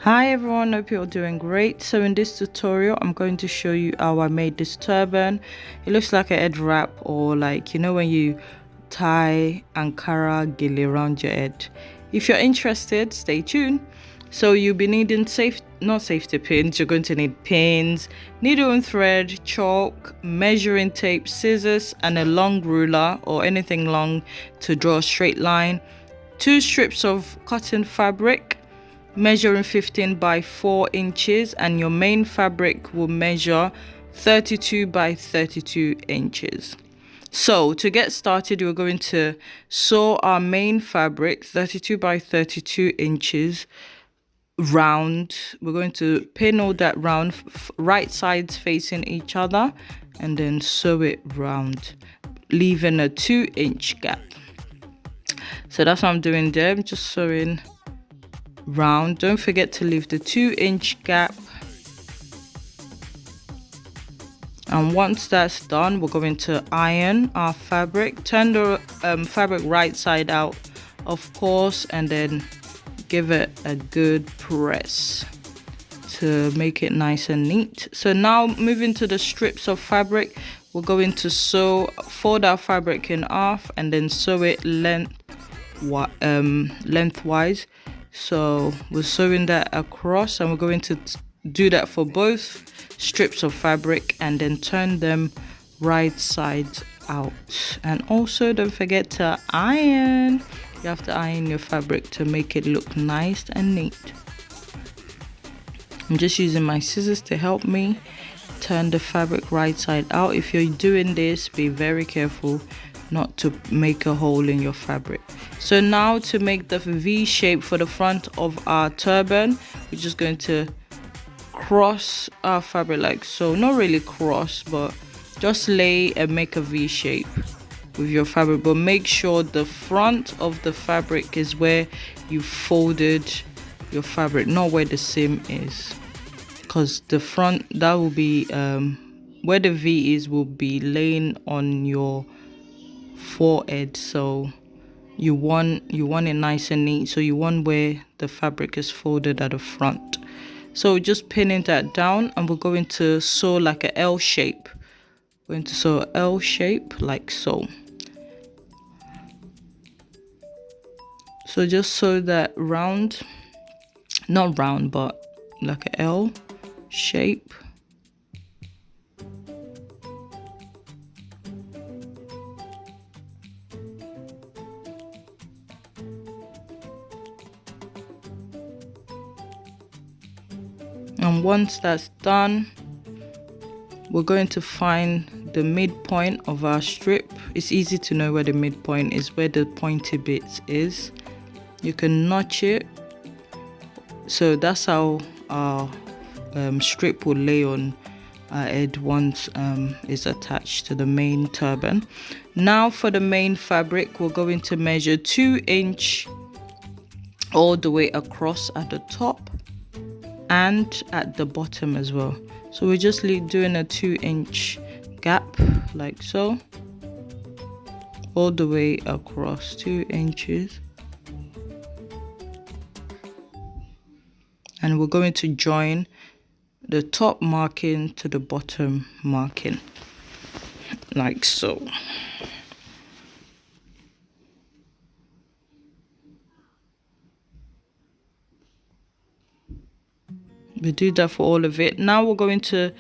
Hi everyone, hope you're doing great. So in this tutorial I'm going to show you how I made this turban. It looks like a head wrap, or like, you know, when you tie Ankara gele around your head. If you're interested, stay tuned. So you'll be needing not safety pins, you're going to need pins, needle and thread, chalk, measuring tape, scissors, and a long ruler or anything long to draw a straight line, 2 strips of cotton fabric measuring 15 by 4 inches, and your main fabric will measure 32 by 32 inches. So to get started, we're going to sew our main fabric 32 by 32 inches round. We're going to pin all that round, right sides facing each other, and then sew it round, leaving a 2-inch gap. So that's what I'm doing there. I'm just sewing round. Don't forget to leave the 2-inch gap, and once that's done, we're going to iron our fabric. Turn the fabric right side out, of course, and then give it a good press to make it nice and neat. So now moving to the strips of fabric, we're going to fold our fabric in half and then sew it lengthwise. So we're sewing that across, and we're going to do that for both strips of fabric, and then turn them right sides out. And also don't forget to iron. You have to iron your fabric to make it look nice and neat. I'm just using my scissors to help me turn the fabric right side out. If you're doing this, be very careful not to make a hole in your fabric. So now to make the V shape for the front of our turban, we're just going to cross our fabric like so. Not really cross, but just lay and make a V shape with your fabric, but make sure the front of the fabric is where you folded your fabric, not where the seam is, because the front, that will be where the V is, will be laying on your forehead. So you want it nice and neat. So you want where the fabric is folded at the front. So just pinning that down, and we're going to sew like a L shape. We're going to sew a L shape like so. So just sew that round, not round, but like a L shape. And once that's done, we're going to find the midpoint of our strip. It's easy to know where the midpoint is, where the pointy bits is. You can notch it. So that's how our strip will lay on our head once it's attached to the main turban. Now for the main fabric, we're going to measure 2-inch all the way across at the top and at the bottom as well. So we're just doing a 2-inch gap like so, all the way across 2 inches, and we're going to join the top marking to the bottom marking like so. We do that for all of it. Now we're going to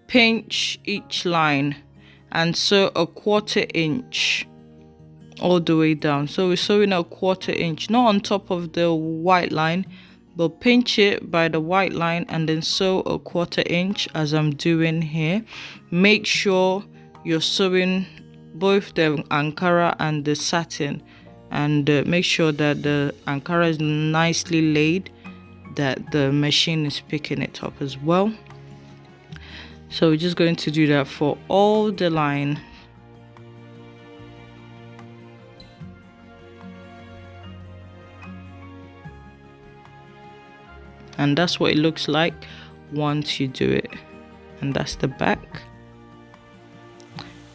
pinch each line and sew a 1/4 inch all the way down. So we're sewing a 1/4 inch, not on top of the white line, but pinch it by the white line and then sew a 1/4 inch as I'm doing here. Make sure you're sewing both the Ankara and the satin, and make sure that the Ankara is nicely laid, that the machine is picking it up as well. So we're just going to do that for all the line. And that's what it looks like once you do it. And that's the back.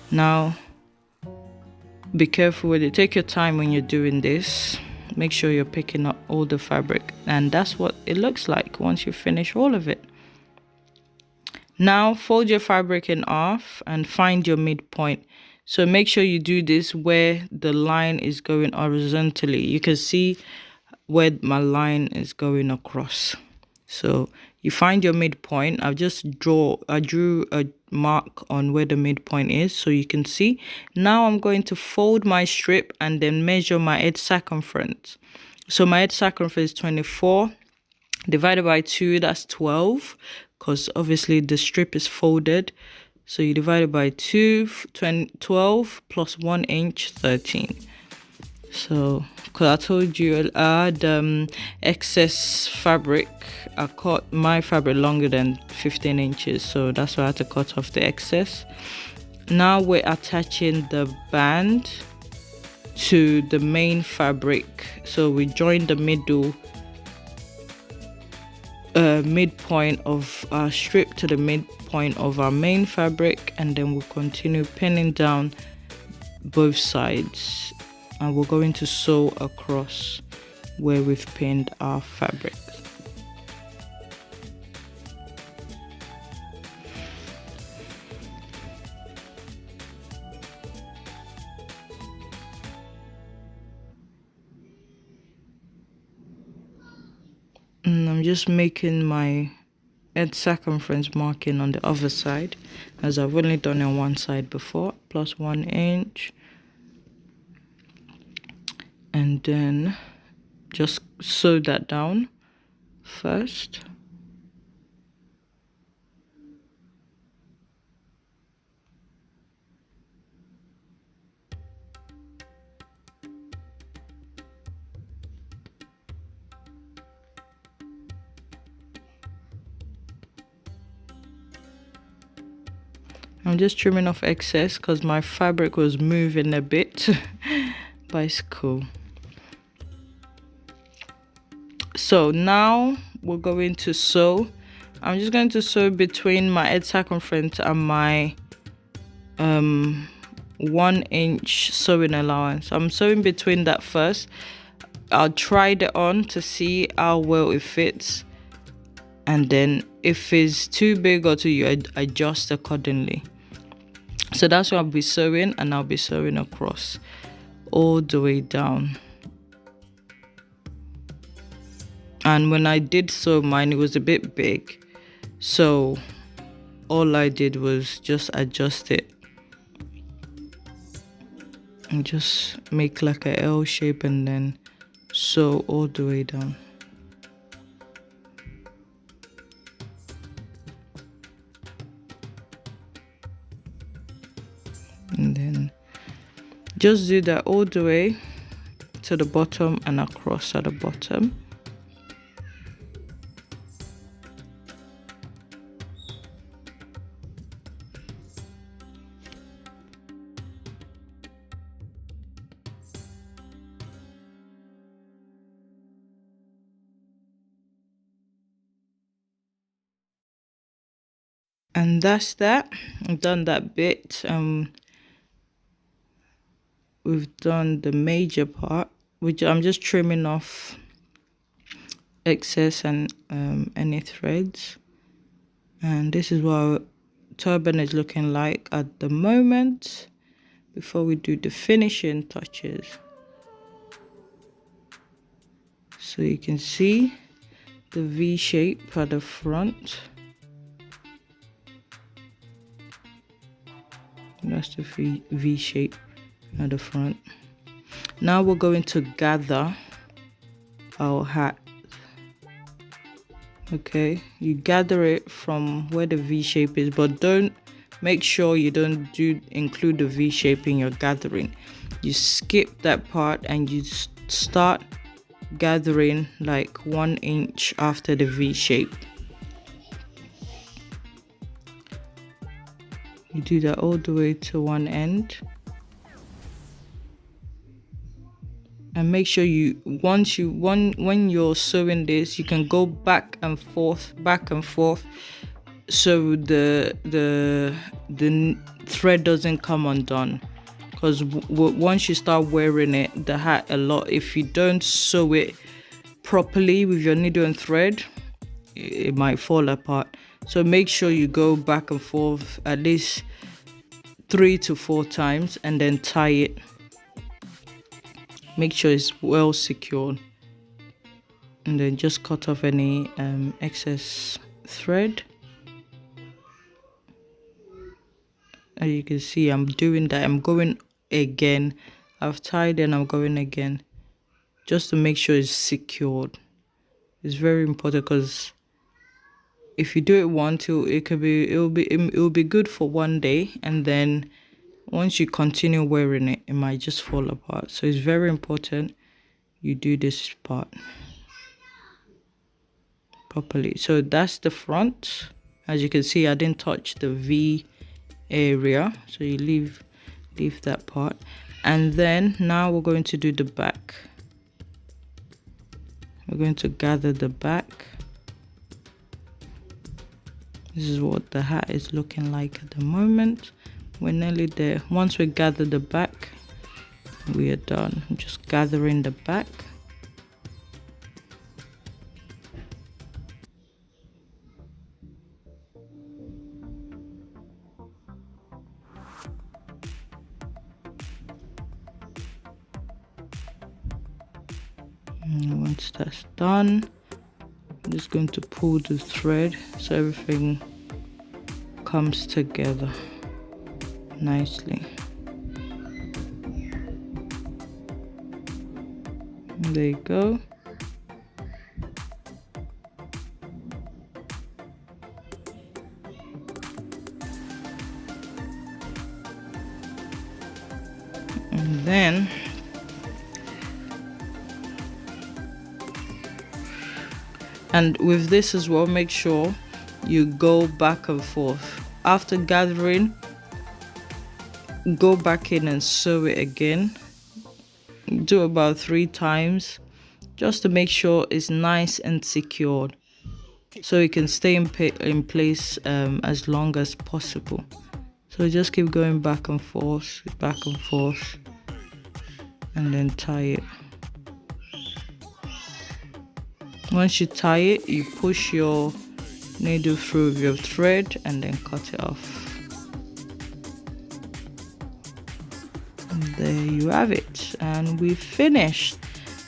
Now be careful with it. Take your time when you're doing this. make sure you're picking up all the fabric, and that's what it looks like once you finish all of it. Now fold your fabric in half and find your midpoint. So make sure you do this where the line is going horizontally. You can see where my line is going across. So you find your midpoint. I drew a mark on where the midpoint is so you can see. Now I'm going to fold my strip and then measure my edge circumference. So my edge circumference is 24 divided by 2, that's 12, because obviously the strip is folded. So you divide it by 2, 12 plus 1 inch, 13. So, because I told you I had excess fabric, I cut my fabric longer than 15 inches, so that's why I had to cut off the excess. Now we're attaching the band to the main fabric. So we join the midpoint of our strip to the midpoint of our main fabric, and then we'll continue pinning down both sides, and we're going to sew across where we've pinned our fabric. And I'm just making my edge circumference marking on the other side, as I've only done on one side before, plus 1 inch. And then just sew that down first. I'm just trimming off excess because my fabric was moving a bit, but it's cool. So now we're going to sew. I'm just going to sew between my edge circumference and my 1 inch sewing allowance. I'm sewing between that first. I'll try it on to see how well it fits, and then if it's too big or too, you adjust accordingly. So that's what I'll be sewing, and I'll be sewing across all the way down. And when I did sew mine, it was a bit big, so all I did was just adjust it and just make like a L shape and then sew all the way down. And then just do that all the way to the bottom and across at the bottom. And that's that. I've done that bit. We've done the major part, which I'm just trimming off excess and any threads. And this is what our turban is looking like at the moment before we do the finishing touches. So you can see the V shape at the front. That's the V shape at the front. Now we're going to gather our hat. Okay, you gather it from where the V shape is, but make sure you don't include the V shape in your gathering. You skip that part and you start gathering like 1 inch after the V shape. You do that all the way to one end, and make sure when you're sewing this, you can go back and forth, so the thread doesn't come undone. because once you start wearing it, the hat a lot, if you don't sew it properly with your needle and thread, it might fall apart. So make sure you go back and forth at least 3 to 4 times and then tie it. Make sure it's well secured, and then just cut off any excess thread. As you can see, I'm doing that. I'm going again. I've tied and I'm going again just to make sure it's secured. It's very important, because if you do it once, it'll be good for one day, and then once you continue wearing it, it might just fall apart. So it's very important you do this part properly. So that's the front. As you can see, I didn't touch the V area, so you leave that part. And then now we're going to do the back. We're going to gather the back. This is what the hat is looking like at the moment. We're nearly there. Once we gather the back, we are done. I'm just gathering the back. And once that's done, I'm just going to pull the thread so everything comes together nicely. There you go. And then with this as well, make sure you go back and forth. After gathering, go back in and sew it again. Do about 3 times just to make sure it's nice and secured, so it can stay in place as long as possible. So just keep going back and forth, and then tie it. Once you tie it, you push your needle through your thread and then cut it off. And there you have it, and we finished.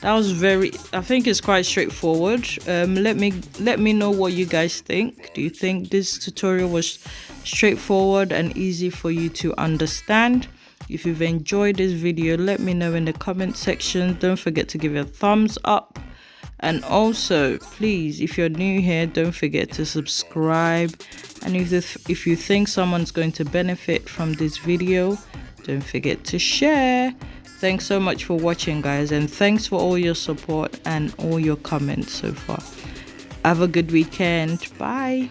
That was I think it's quite straightforward. Let me know what you guys think. Do you think this tutorial was straightforward and easy for you to understand? If you've enjoyed this video, let me know in the comment section. Don't forget to give it a thumbs up. And also, please, if you're new here, don't forget to subscribe. And if you think someone's going to benefit from this video, don't forget to share. Thanks so much for watching, guys, and thanks for all your support and all your comments so far. Have a good weekend. Bye.